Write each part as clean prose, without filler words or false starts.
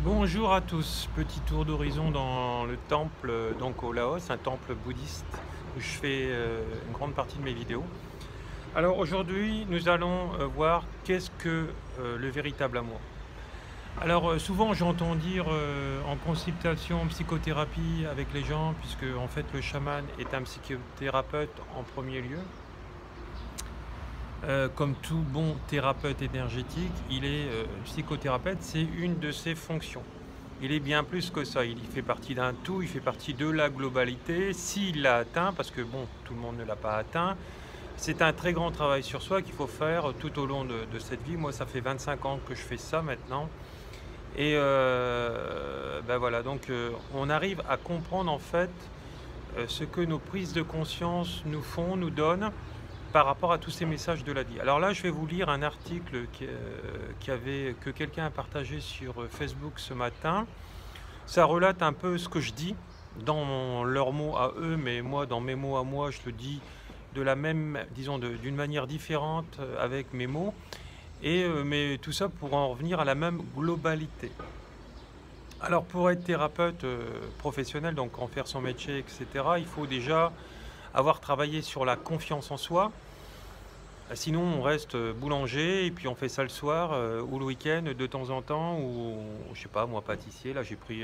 Bonjour à tous, petit tour d'horizon dans le temple donc au Laos, un temple bouddhiste où je fais une grande partie de mes vidéos. Alors aujourd'hui nous allons voir qu'est-ce que le véritable amour. Alors souvent j'entends dire en consultation, psychothérapie avec les gens, puisque en fait le chaman est un psychothérapeute en premier lieu. Comme tout bon thérapeute énergétique, il est psychothérapeute, c'est une de ses fonctions. Il est bien plus que ça, il fait partie d'un tout, il fait partie de la globalité. S'il l'a atteint, parce que bon, tout le monde ne l'a pas atteint, c'est un très grand travail sur soi qu'il faut faire tout au long de cette vie. Moi, ça fait 25 ans que je fais ça maintenant. Et ben voilà, donc on arrive à comprendre en fait ce que nos prises de conscience nous font, nous donnent par rapport à tous ces messages de la vie. Alors là, je vais vous lire un article que quelqu'un a partagé sur Facebook ce matin. Ça relate un peu ce que je dis dans leurs mots à eux, mais moi, dans mes mots à moi, je le dis de la même, disons, d'une manière différente avec mes mots. Mais tout ça pour en revenir à la même globalité. Alors pour être thérapeute professionnel, donc en faire son métier, etc., il faut déjà avoir travaillé sur la confiance en soi. Sinon, on reste boulanger et puis on fait ça le soir ou le week-end de temps en temps, ou je sais pas, moi pâtissier. Là, j'ai pris,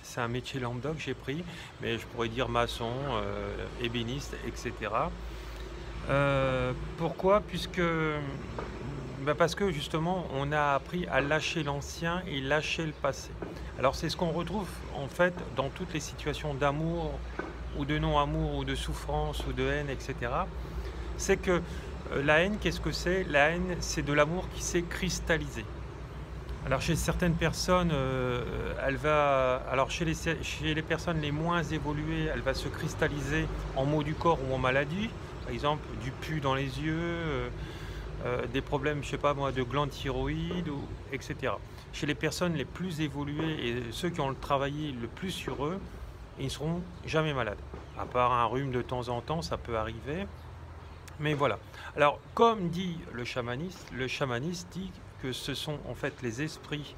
c'est un métier lambda que j'ai pris, mais je pourrais dire maçon, ébéniste, etc. Pourquoi? Parce que justement, on a appris à lâcher l'ancien et lâcher le passé. Alors, c'est ce qu'on retrouve en fait dans toutes les situations d'amour ou de non-amour ou de souffrance ou de haine, etc. C'est que la haine, qu'est-ce que c'est? La haine, c'est de l'amour qui s'est cristallisé. Alors chez certaines personnes, chez les personnes les moins évoluées, elle va se cristalliser en maux du corps ou en maladie. Par exemple, du pus dans les yeux, des problèmes, je sais pas moi, de glandes thyroïdes, etc. Chez les personnes les plus évoluées et ceux qui ont travaillé le plus sur eux, ils ne seront jamais malades. À part un rhume de temps en temps, ça peut arriver. Mais voilà. Alors, comme dit le chamaniste dit que ce sont en fait les esprits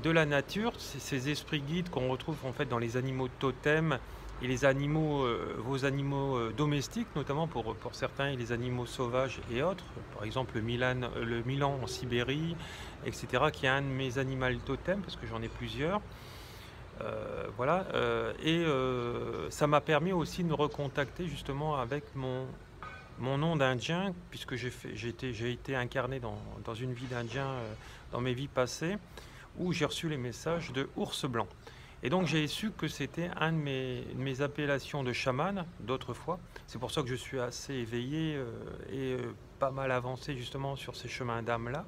de la nature, ces esprits guides qu'on retrouve en fait dans les animaux totems et les animaux, vos animaux domestiques, notamment pour certains, et les animaux sauvages et autres. Par exemple, le Milan en Sibérie, etc., qui est un de mes animaux totems, parce que j'en ai plusieurs. Voilà. Ça m'a permis aussi de me recontacter justement avec mon nom d'Indien, puisque j'ai été incarné dans une vie d'Indien dans mes vies passées, où j'ai reçu les messages de ours blanc. Et donc j'ai su que c'était un de mes appellations de chaman d'autrefois. C'est pour ça que je suis assez éveillé et pas mal avancé justement sur ces chemins d'âme-là.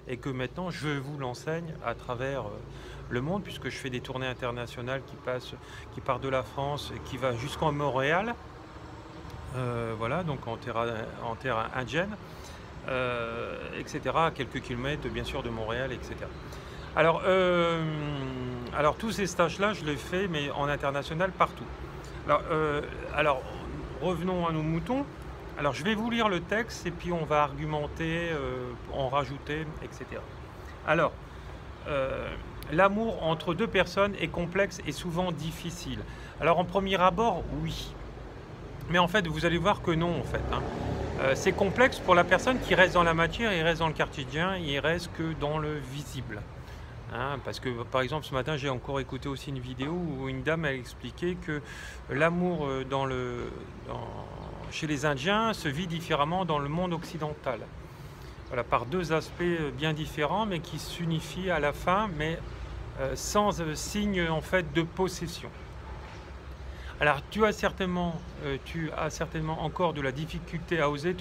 Et que maintenant je vous l'enseigne à travers le monde, puisque je fais des tournées internationales qui partent de la France et qui va jusqu'en Montréal. Voilà, donc en terre indienne, etc., à quelques kilomètres bien sûr de Montréal, etc. Alors tous ces stages-là, je les fais, mais en international partout. Alors, revenons à nos moutons. Alors je vais vous lire le texte et puis on va argumenter, en rajouter, etc. Alors, l'amour entre deux personnes est complexe et souvent difficile. Alors en premier abord, oui. Mais en fait, vous allez voir que non, en fait. C'est complexe pour la personne qui reste dans la matière, il reste dans le cartésien, il reste que dans le visible. Parce que, par exemple, ce matin, j'ai encore écouté aussi une vidéo où une dame a expliqué que l'amour chez les Indiens se vit différemment dans le monde occidental. Voilà, par deux aspects bien différents, mais qui s'unifient à la fin, mais sans signe en fait de possession. Alors, tu as certainement encore de la difficulté à oser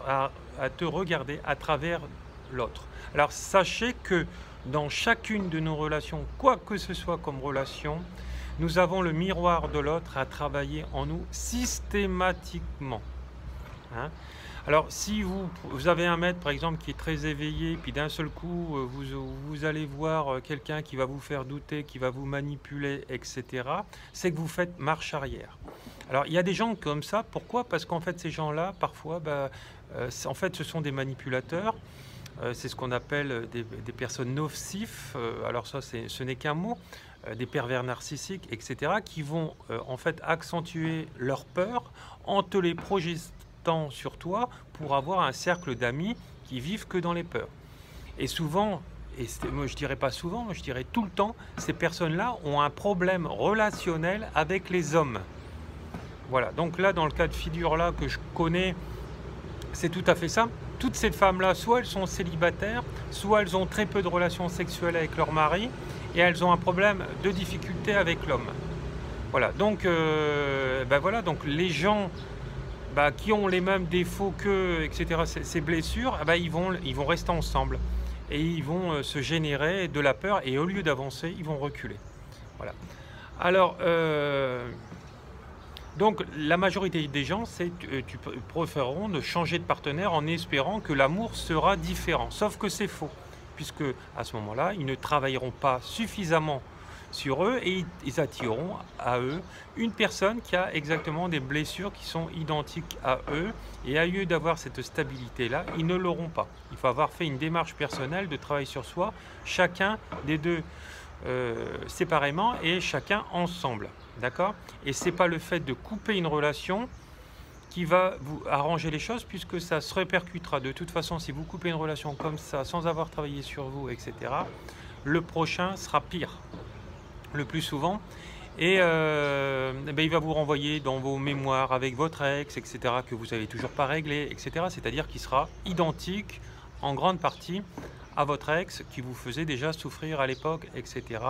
à te regarder à travers l'autre. Alors, sachez que dans chacune de nos relations, quoi que ce soit comme relation, nous avons le miroir de l'autre à travailler en nous systématiquement. Alors, si vous avez un maître, par exemple, qui est très éveillé, puis d'un seul coup, vous allez voir quelqu'un qui va vous faire douter, qui va vous manipuler, etc., c'est que vous faites marche arrière. Alors, il y a des gens comme ça. Pourquoi? Parce qu'en fait, ces gens-là, parfois, en fait, ce sont des manipulateurs. c'est ce qu'on appelle des personnes nocifs, alors ça ce n'est qu'un mot, des pervers narcissiques, etc., qui vont en fait accentuer leur peur en te les projetant sur toi pour avoir un cercle d'amis qui vivent que dans les peurs. Et souvent, moi je dirais pas souvent, moi je dirais tout le temps, ces personnes-là ont un problème relationnel avec les hommes. Voilà, donc là dans le cas de figure là que je connais, c'est tout à fait ça. Toutes ces femmes-là, soit elles sont célibataires, soit elles ont très peu de relations sexuelles avec leur mari, et elles ont un problème de difficulté avec l'homme. Voilà, donc, voilà, donc les gens qui ont les mêmes défauts qu'eux, etc., ces blessures, ils vont rester ensemble. Et ils vont se générer de la peur, et au lieu d'avancer, ils vont reculer. Voilà. Alors, donc la majorité des gens, tu préféreront de changer de partenaire en espérant que l'amour sera différent. Sauf que c'est faux, puisque à ce moment-là, ils ne travailleront pas suffisamment sur eux et ils attireront à eux une personne qui a exactement des blessures qui sont identiques à eux. Et à lieu d'avoir cette stabilité-là, ils ne l'auront pas. Il faut avoir fait une démarche personnelle de travail sur soi, chacun des deux séparément et chacun ensemble. D'accord? Et c'est pas le fait de couper une relation qui va vous arranger les choses, puisque ça se répercutera. De toute façon, si vous coupez une relation comme ça, sans avoir travaillé sur vous, etc., le prochain sera pire, le plus souvent. Et il va vous renvoyer dans vos mémoires avec votre ex, etc., que vous n'avez toujours pas réglé, etc. C'est-à-dire qu'il sera identique en grande partie à votre ex qui vous faisait déjà souffrir à l'époque, etc.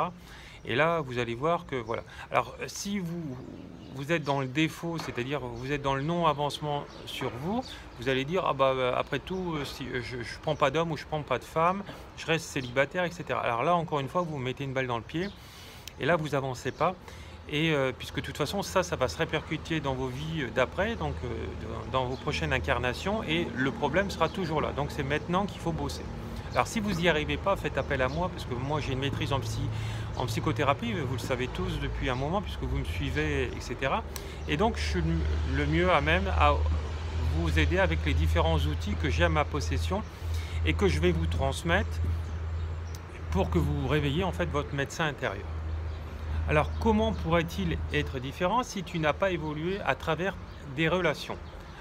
Et là, vous allez voir que voilà. Alors, si vous êtes dans le défaut, c'est-à-dire vous êtes dans le non-avancement sur vous, vous allez dire, après tout, si je ne prends pas d'homme ou je ne prends pas de femme, je reste célibataire, etc. Alors là, encore une fois, vous mettez une balle dans le pied, et là, vous n'avancez pas. Et puisque de toute façon, ça va se répercuter dans vos vies d'après, donc dans vos prochaines incarnations, et le problème sera toujours là. Donc, c'est maintenant qu'il faut bosser. Alors si vous n'y arrivez pas, faites appel à moi, parce que moi j'ai une maîtrise en psychothérapie, vous le savez tous depuis un moment, puisque vous me suivez, etc. Et donc je suis le mieux à même à vous aider avec les différents outils que j'ai à ma possession et que je vais vous transmettre pour que vous réveilliez en fait votre médecin intérieur. Alors comment pourrait-il être différent si tu n'as pas évolué à travers des relations?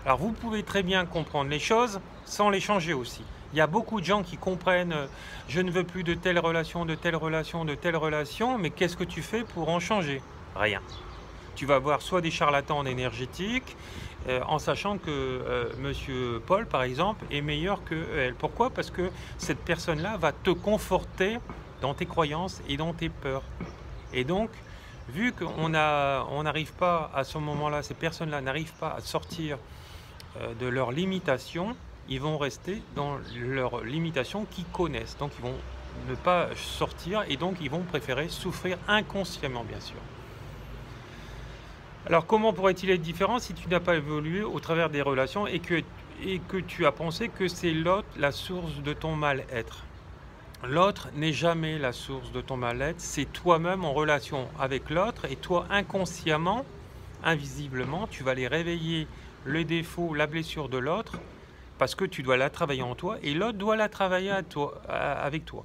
Alors vous pouvez très bien comprendre les choses sans les changer aussi. Il y a beaucoup de gens qui comprennent je ne veux plus de telle relation, de telle relation, de telle relation, mais qu'est-ce que tu fais pour en changer? Rien. Tu vas voir soit des charlatans en énergétique, en sachant que Monsieur Paul, par exemple, est meilleur que elle. Pourquoi? Parce que cette personne-là va te conforter dans tes croyances et dans tes peurs. Et donc, vu qu'on n'arrive pas à ce moment-là, ces personnes-là n'arrivent pas à sortir de leurs limitations, ils vont rester dans leurs limitations qu'ils connaissent. Donc, ils vont ne pas sortir et donc ils vont préférer souffrir inconsciemment, bien sûr. Alors, comment pourrait-il être différent si tu n'as pas évolué au travers des relations et que tu as pensé que c'est l'autre la source de ton mal-être? L'autre n'est jamais la source de ton mal-être, c'est toi-même en relation avec l'autre et toi, inconsciemment, invisiblement, tu vas aller réveiller le défaut, la blessure de l'autre parce que tu dois la travailler en toi et l'autre doit la travailler avec toi.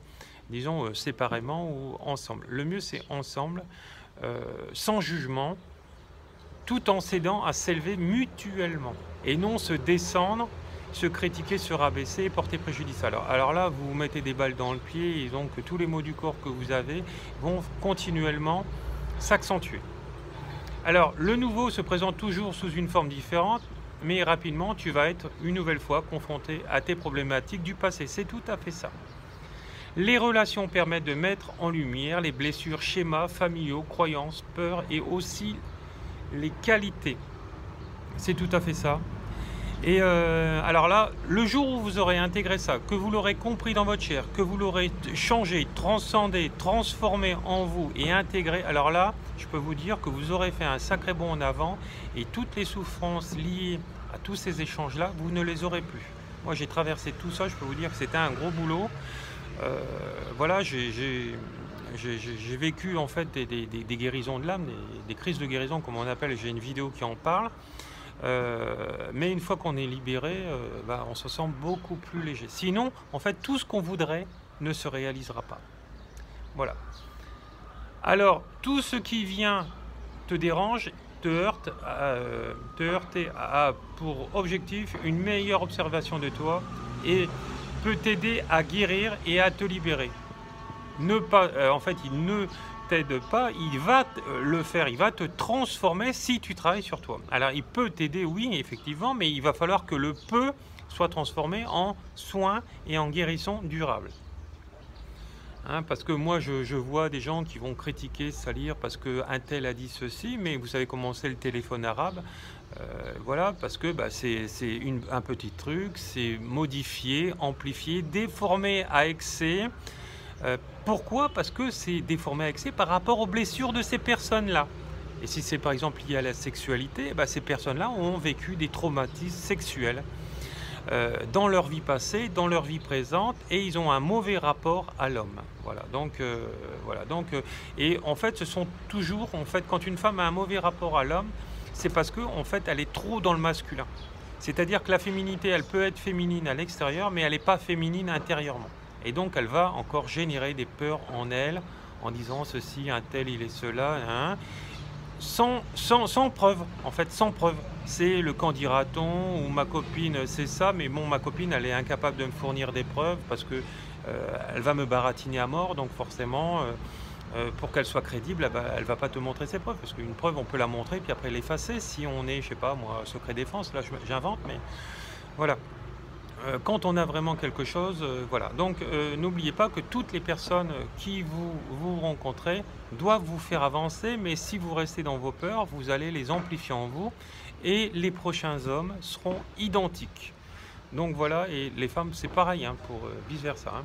Disons séparément ou ensemble. Le mieux, c'est ensemble, sans jugement, tout en s'aidant à s'élever mutuellement et non se descendre, se critiquer, se rabaisser et porter préjudice. Alors là, vous mettez des balles dans le pied et donc tous les maux du corps que vous avez vont continuellement s'accentuer. Alors, le nouveau se présente toujours sous une forme différente, mais rapidement, tu vas être une nouvelle fois confronté à tes problématiques du passé. C'est tout à fait ça. Les relations permettent de mettre en lumière les blessures, schémas familiaux, croyances, peurs et aussi les qualités. C'est tout à fait ça. Et alors là, le jour où vous aurez intégré ça, que vous l'aurez compris dans votre chair, que vous l'aurez changé, transcendé, transformé en vous et intégré, alors là, je peux vous dire que vous aurez fait un sacré bond en avant et toutes les souffrances liées à tous ces échanges-là, vous ne les aurez plus. Moi, j'ai traversé tout ça, je peux vous dire que c'était un gros boulot. Voilà, j'ai vécu en fait des guérisons de l'âme, des crises de guérison comme on appelle, j'ai une vidéo qui en parle. Mais une fois qu'on est libéré, bah, on se sent beaucoup plus léger. Sinon, en fait, tout ce qu'on voudrait ne se réalisera pas. Voilà. Alors, tout ce qui vient te dérange, te heurter a pour objectif une meilleure observation de toi et peut t'aider à guérir et à te libérer. Ne pas, en fait, il ne t'aide pas, il va le faire, il va te transformer si tu travailles sur toi. Alors, il peut t'aider, oui, effectivement, mais il va falloir que le peu soit transformé en soins et en guérison durable. Hein, parce que moi, je vois des gens qui vont critiquer, salir, parce qu'un tel a dit ceci, mais vous savez comment c'est le téléphone arabe. Voilà, parce que bah, c'est un petit truc, c'est modifié, amplifié, déformé à excès. Pourquoi? Parce que c'est déformé à excès par rapport aux blessures de ces personnes-là. Et si c'est par exemple lié à la sexualité, bah, ces personnes-là ont vécu des traumatismes sexuels dans leur vie passée, dans leur vie présente, et ils ont un mauvais rapport à l'homme. Voilà. Et en fait, ce sont toujours, en fait, quand une femme a un mauvais rapport à l'homme, c'est parce que en fait, elle est trop dans le masculin. C'est-à-dire que la féminité, elle peut être féminine à l'extérieur, mais elle n'est pas féminine intérieurement. Et donc, elle va encore générer des peurs en elle, en disant ceci, un tel, il est cela, hein, sans preuve, en fait, sans preuve. C'est le quand dira-t-on, ou ma copine, c'est ça, mais bon, ma copine, elle est incapable de me fournir des preuves parce que elle va me baratiner à mort, donc forcément, pour qu'elle soit crédible, elle va pas te montrer ses preuves, parce qu'une preuve, on peut la montrer, puis après l'effacer, si on est, je sais pas, moi, secret défense, là, j'invente, mais voilà. Quand on a vraiment quelque chose, voilà. Donc, n'oubliez pas que toutes les personnes qui vous rencontrez doivent vous faire avancer, mais si vous restez dans vos peurs, vous allez les amplifier en vous, et les prochains hommes seront identiques. Donc voilà, et les femmes, c'est pareil, hein, pour vice-versa. Hein.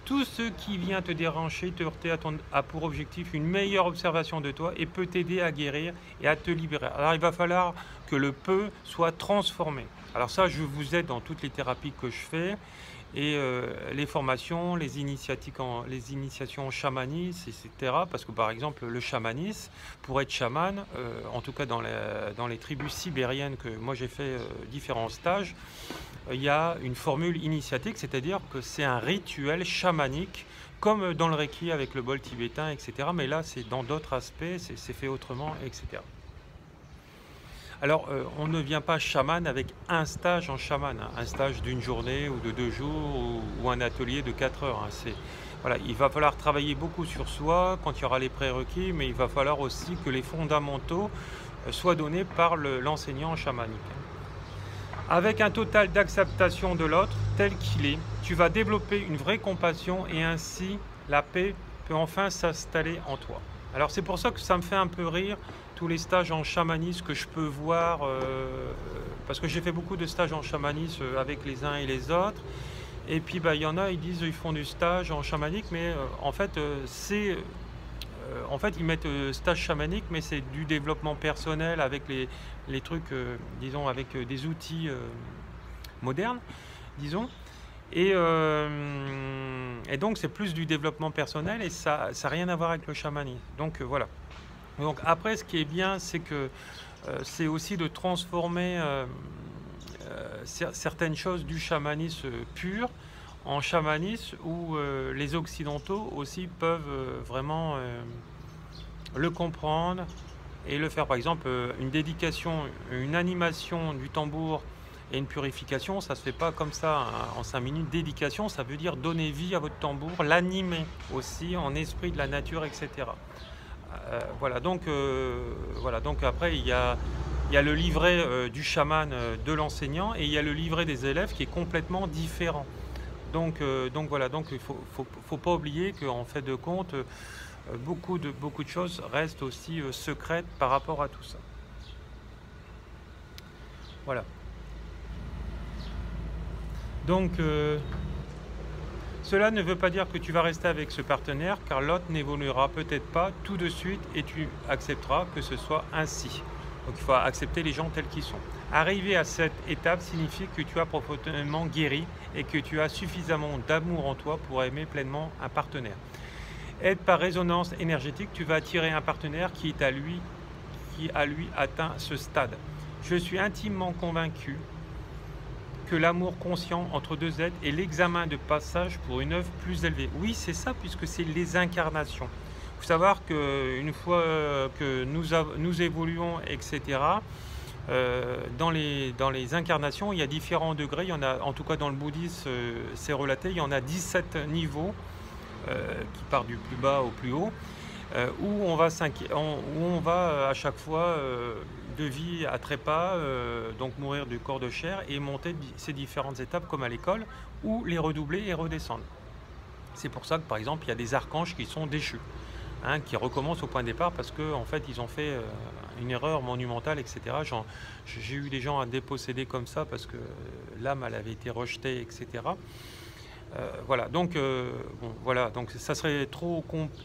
Tout ce qui vient te déranger, te heurter, a pour objectif une meilleure observation de toi et peut t'aider à guérir et à te libérer. Alors il va falloir que le peu soit transformé. Alors ça, je vous aide dans toutes les thérapies que je fais et les formations, les initiations en chamanisme, etc. Parce que par exemple, le chamanisme, pour être chaman, en tout cas dans les tribus sibériennes que moi j'ai fait différents stages, il y a une formule initiatique, c'est-à-dire que c'est un rituel chamanique, comme dans le Reiki avec le bol tibétain, etc. Mais là, c'est dans d'autres aspects, c'est fait autrement, etc. Alors, on ne vient pas chaman avec un stage en chaman, hein, un stage d'une journée ou de 2 jours ou un atelier de 4 heures. Hein, voilà, il va falloir travailler beaucoup sur soi quand il y aura les prérequis, mais il va falloir aussi que les fondamentaux soient donnés par l'enseignant chamanique. Avec un total d'acceptation de l'autre tel qu'il est, tu vas développer une vraie compassion et ainsi la paix peut enfin s'installer en toi. Alors c'est pour ça que ça me fait un peu rire tous les stages en chamanisme que je peux voir, parce que j'ai fait beaucoup de stages en chamanisme avec les uns et les autres. Et puis bah, il y en a, ils disent ils font du stage en chamanique, mais en fait ils mettent stage chamanique, mais c'est du développement personnel avec les trucs, disons, avec des outils modernes, disons. Et donc c'est plus du développement personnel et ça n'a rien à voir avec le chamanisme. Donc voilà. Donc après, ce qui est bien, c'est que c'est aussi de transformer certaines choses du chamanisme pur en chamanisme où les occidentaux aussi peuvent vraiment le comprendre et le faire. Par exemple, une dédication, une animation du tambour et une purification, ça ne se fait pas comme ça hein, en 5 minutes. Dédication, ça veut dire donner vie à votre tambour, l'animer aussi en esprit de la nature, etc. Voilà, donc après, il y a le livret du chaman de l'enseignant et il y a le livret des élèves qui est complètement différent. Donc voilà, donc il faut pas oublier qu'en fait de compte, beaucoup de choses restent aussi secrètes par rapport à tout ça. Voilà. Donc cela ne veut pas dire que tu vas rester avec ce partenaire car l'autre n'évoluera peut-être pas tout de suite et tu accepteras que ce soit ainsi. Donc il faut accepter les gens tels qu'ils sont. Arriver à cette étape signifie que tu as profondément guéri et que tu as suffisamment d'amour en toi pour aimer pleinement un partenaire. Aide par résonance énergétique, tu vas attirer un partenaire qui a lui atteint ce stade. Je suis intimement convaincu que l'amour conscient entre deux êtres est l'examen de passage pour une œuvre plus élevée. Oui, c'est ça, puisque c'est les incarnations. Il faut savoir qu'une fois que nous évoluons, etc., dans les incarnations, il y a différents degrés. Il y en a, en tout cas dans le bouddhisme, c'est relaté, il y en a 17 niveaux qui partent du plus bas au plus haut, où on va à chaque fois de vie à trépas, donc mourir du corps de chair et monter ces différentes étapes comme à l'école, ou les redoubler et redescendre. C'est pour ça que par exemple il y a des archanges qui sont déchus, hein, qui recommencent au point de départ parce qu'en fait ils ont fait une erreur monumentale, etc. J'ai eu des gens à déposséder comme ça parce que l'âme elle avait été rejetée, etc. Voilà, donc bon, voilà, donc ça serait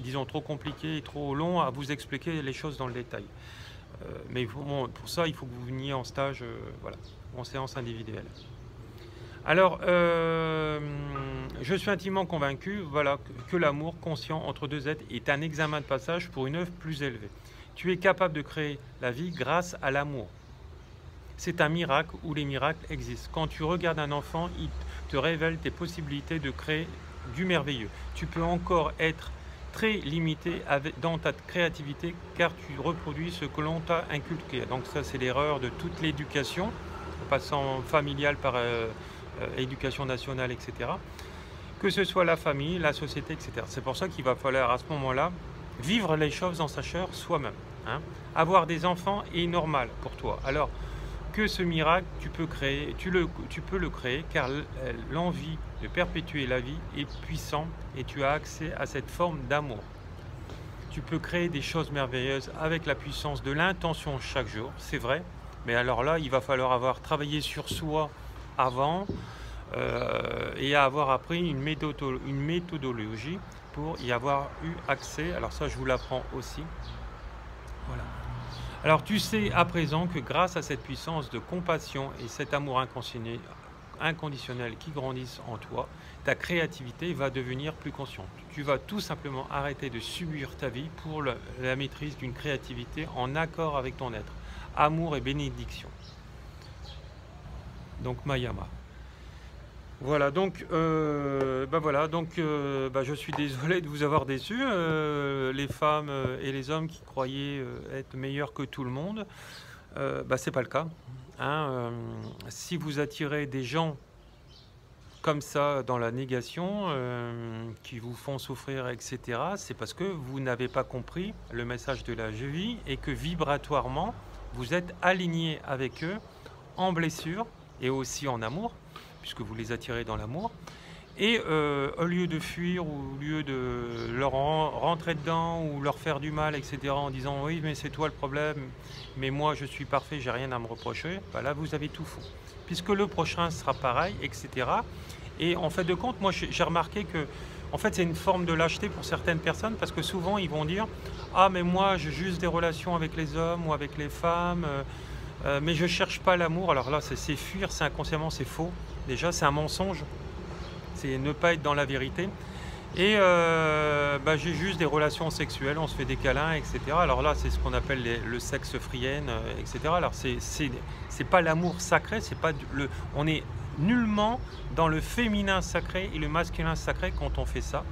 disons trop compliqué et trop long à vous expliquer les choses dans le détail. Mais bon, pour ça, il faut que vous veniez en stage, voilà, en séance individuelle. Alors, je suis intimement convaincu, voilà, que l'amour conscient entre deux êtres est un examen de passage pour une œuvre plus élevée. Tu es capable de créer la vie grâce à l'amour. C'est un miracle où les miracles existent. Quand tu regardes un enfant, il te révèle tes possibilités de créer du merveilleux. Tu peux encore être très limité dans ta créativité car tu reproduis ce que l'on t'a inculqué. Donc ça c'est l'erreur de toute l'éducation, en passant familiale par éducation nationale, etc. Que ce soit la famille, la société, etc. C'est pour ça qu'il va falloir à ce moment-là vivre les choses dans sa chair soi-même. Hein. Avoir des enfants est normal pour toi. Alors que ce miracle, tu peux le créer car l'envie de perpétuer la vie est puissante et tu as accès à cette forme d'amour. Tu peux créer des choses merveilleuses avec la puissance de l'intention chaque jour, c'est vrai, mais alors là, il va falloir avoir travaillé sur soi avant et avoir appris une méthodologie pour y avoir eu accès. Alors ça, je vous l'apprends aussi. Voilà. Alors tu sais à présent que grâce à cette puissance de compassion et cet amour inconditionnel qui grandissent en toi, ta créativité va devenir plus consciente. Tu vas tout simplement arrêter de subir ta vie pour la maîtrise d'une créativité en accord avec ton être. Amour et bénédiction. Donc Mayama. Voilà, donc, je suis désolé de vous avoir déçu, les femmes et les hommes qui croyaient être meilleurs que tout le monde, c'est pas le cas. Hein, si vous attirez des gens comme ça dans la négation, qui vous font souffrir, etc., c'est parce que vous n'avez pas compris le message de la vie et que vibratoirement, vous êtes aligné avec eux en blessure et aussi en amour, puisque vous les attirez dans l'amour, et au lieu de fuir, ou au lieu de leur rentrer dedans, ou leur faire du mal, etc., en disant « oui, mais c'est toi le problème, mais moi je suis parfait, j'ai rien à me reprocher », là vous avez tout faux, puisque le prochain sera pareil, etc. Et en fait de compte, moi j'ai remarqué que en fait c'est une forme de lâcheté pour certaines personnes, parce que souvent ils vont dire « ah mais moi j'ai juste des relations avec les hommes ou avec les femmes, mais je cherche pas l'amour ». Alors là c'est fuir, c'est inconsciemment, c'est faux. Déjà, c'est un mensonge, c'est ne pas être dans la vérité. Et j'ai juste des relations sexuelles, on se fait des câlins, etc. Alors là, c'est ce qu'on appelle le sexe friend, etc. Alors c'est pas l'amour sacré, c'est pas on est nullement dans le féminin sacré et le masculin sacré quand on fait ça.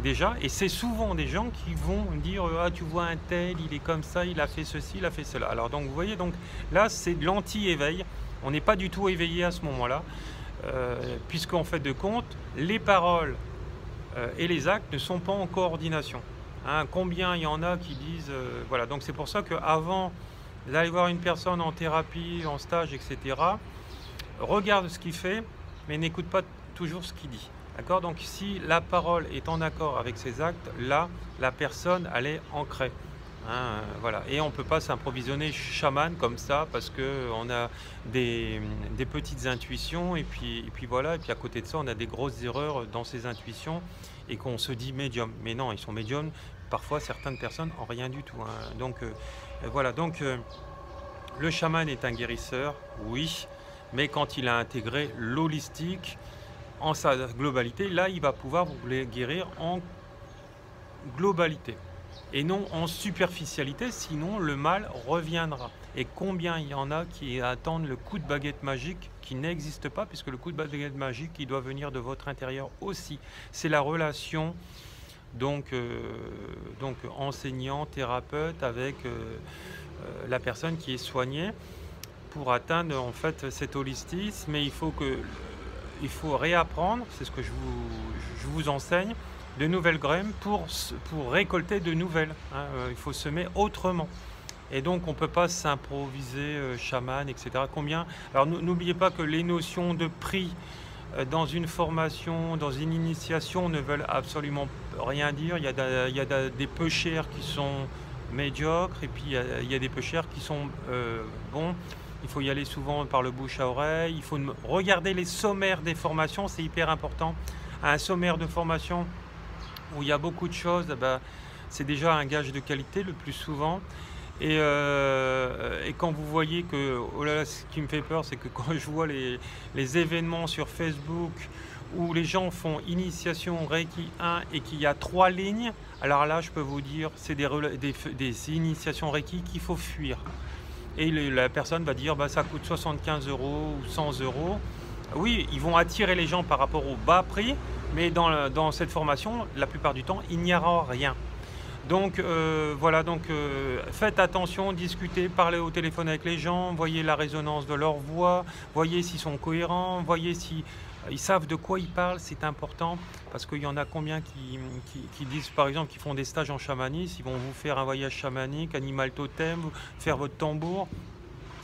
Déjà, et c'est souvent des gens qui vont dire ah tu vois un tel, il est comme ça, il a fait ceci, il a fait cela. Alors donc vous voyez, donc là c'est de l'anti-éveil, on n'est pas du tout éveillé à ce moment-là. Puisqu'en fait de compte, les paroles et les actes ne sont pas en coordination. Hein, combien il y en a qui disent... voilà, donc c'est pour ça qu'avant d'aller voir une personne en thérapie, en stage, etc., regarde ce qu'il fait, mais n'écoute pas toujours ce qu'il dit. D'accord? Donc si la parole est en accord avec ses actes, là, la personne, elle est ancrée. Hein, voilà. Et on ne peut pas s'improvisionner chaman comme ça parce qu'on a des petites intuitions et puis voilà, et puis à côté de ça on a des grosses erreurs dans ces intuitions et qu'on se dit médium, mais non, ils sont médiums, parfois certaines personnes en rien du tout. Hein. Donc voilà, donc le chaman est un guérisseur, oui, mais quand il a intégré l'holistique en sa globalité, là il va pouvoir vous les guérir en globalité. et non en superficialité, sinon le mal reviendra. Et combien il y en a qui attendent le coup de baguette magique qui n'existe pas, puisque le coup de baguette magique, il doit venir de votre intérieur aussi. C'est la relation donc enseignant, thérapeute avec la personne qui est soignée pour atteindre en fait cet holistisme. Mais il faut réapprendre, c'est ce que je vous enseigne, de nouvelles graines pour récolter de nouvelles. Hein. Il faut semer autrement. Et donc on ne peut pas s'improviser chaman, etc. Combien? Alors n'oubliez pas que les notions de prix dans une formation, dans une initiation ne veulent absolument rien dire. Il y a des peu chers qui sont médiocres et puis il y a des peu chers qui sont bons. Il faut y aller souvent par le bouche à oreille. Il faut regarder les sommaires des formations, c'est hyper important. Un sommaire de formation où il y a beaucoup de choses, c'est déjà un gage de qualité le plus souvent. Et quand vous voyez que, oh là là, ce qui me fait peur, c'est que quand je vois les événements sur Facebook où les gens font initiation Reiki 1 et qu'il y a 3 lignes, alors là, je peux vous dire, c'est des initiations Reiki qu'il faut fuir. Et la personne va dire, ça coûte 75 € ou 100 €. Oui, ils vont attirer les gens par rapport au bas prix, mais dans cette formation, la plupart du temps, il n'y aura rien. Donc voilà, faites attention, discutez, parlez au téléphone avec les gens, voyez la résonance de leur voix, voyez s'ils sont cohérents, voyez s'ils savent de quoi ils parlent, c'est important, parce qu'il y en a combien qui disent par exemple qu'ils font des stages en chamanisme, ils vont vous faire un voyage chamanique, animal totem, faire votre tambour,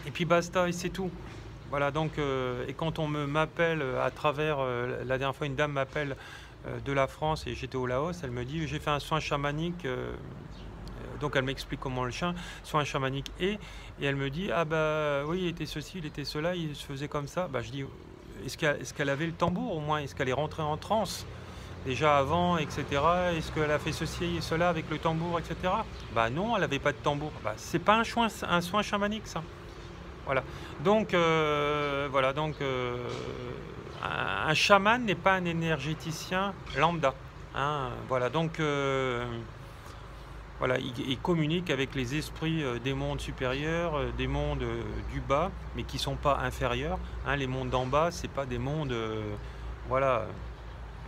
et puis basta, et c'est tout. Voilà, donc, et quand on m'appelle à travers, la dernière fois une dame m'appelle de la France et j'étais au Laos, elle me dit j'ai fait un soin chamanique, donc elle m'explique comment le soin chamanique est, et elle me dit oui, il était ceci, il était cela, il se faisait comme ça. Je dis est-ce qu'elle avait le tambour au moins, est-ce qu'elle est rentrée en transe déjà avant, etc. Est-ce qu'elle a fait ceci et cela avec le tambour, etc. Non, elle n'avait pas de tambour. C'est pas un soin chamanique, ça. Voilà, donc un chaman n'est pas un énergéticien lambda, hein. Voilà, donc voilà, il communique avec les esprits des mondes supérieurs, des mondes du bas, mais qui ne sont pas inférieurs, hein. Les mondes d'en bas, c'est pas des mondes, voilà,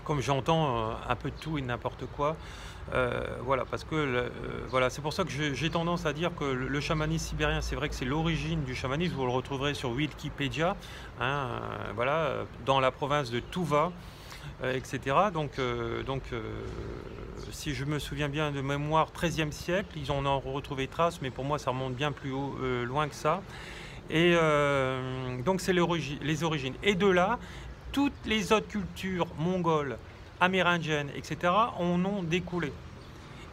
comme j'entends un peu de tout et n'importe quoi. Voilà, parce que voilà, c'est pour ça que j'ai tendance à dire que le chamanisme sibérien, c'est vrai que c'est l'origine du chamanisme. Vous le retrouverez sur Wikipédia, hein, voilà, dans la province de Touva, etc. Si je me souviens bien de mémoire, 13e siècle, ils en ont retrouvé trace, mais pour moi ça remonte bien plus loin que ça. Et donc c'est les origines. Et de là, toutes les autres cultures mongoles, amérindiennes, etc. en ont découlé.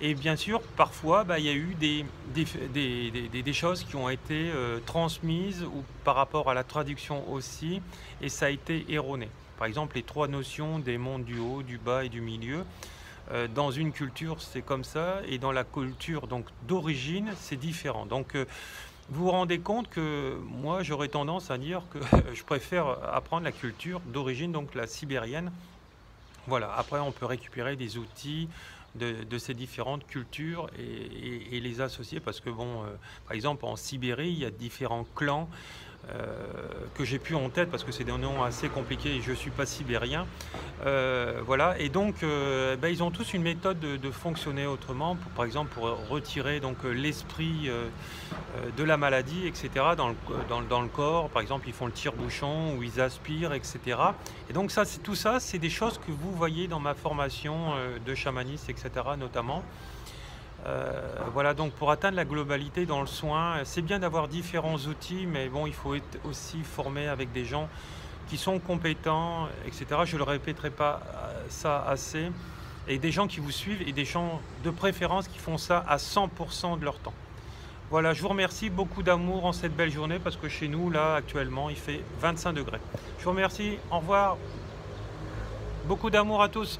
Et bien sûr, parfois, il y a eu des choses qui ont été transmises ou par rapport à la traduction aussi, et ça a été erroné. Par exemple, les 3 notions des mondes du haut, du bas et du milieu. Dans une culture, c'est comme ça, et dans la culture donc d'origine, c'est différent. Donc, vous vous rendez compte que moi, j'aurais tendance à dire que je préfère apprendre la culture d'origine, donc la sibérienne. Voilà, après on peut récupérer des outils de ces différentes cultures et les associer, parce que par exemple en Sibérie, il y a différents clans que j'ai plus en tête parce que c'est des noms assez compliqués et je ne suis pas sibérien. Voilà, et donc ils ont tous une méthode de fonctionner autrement, par exemple pour retirer l'esprit de la maladie, etc. dans le corps. Par exemple, ils font le tire-bouchon ou ils aspirent, etc. Et donc tout ça, c'est des choses que vous voyez dans ma formation de chamanisme, etc. notamment. Voilà, donc pour atteindre la globalité dans le soin, c'est bien d'avoir différents outils, mais bon, il faut être aussi formé avec des gens qui sont compétents, etc. Je ne le répéterai pas ça assez. Et des gens qui vous suivent et des gens de préférence qui font ça à 100% de leur temps. Voilà, je vous remercie, beaucoup d'amour en cette belle journée, parce que chez nous, là, actuellement, il fait 25 degrés. Je vous remercie, au revoir, beaucoup d'amour à tous.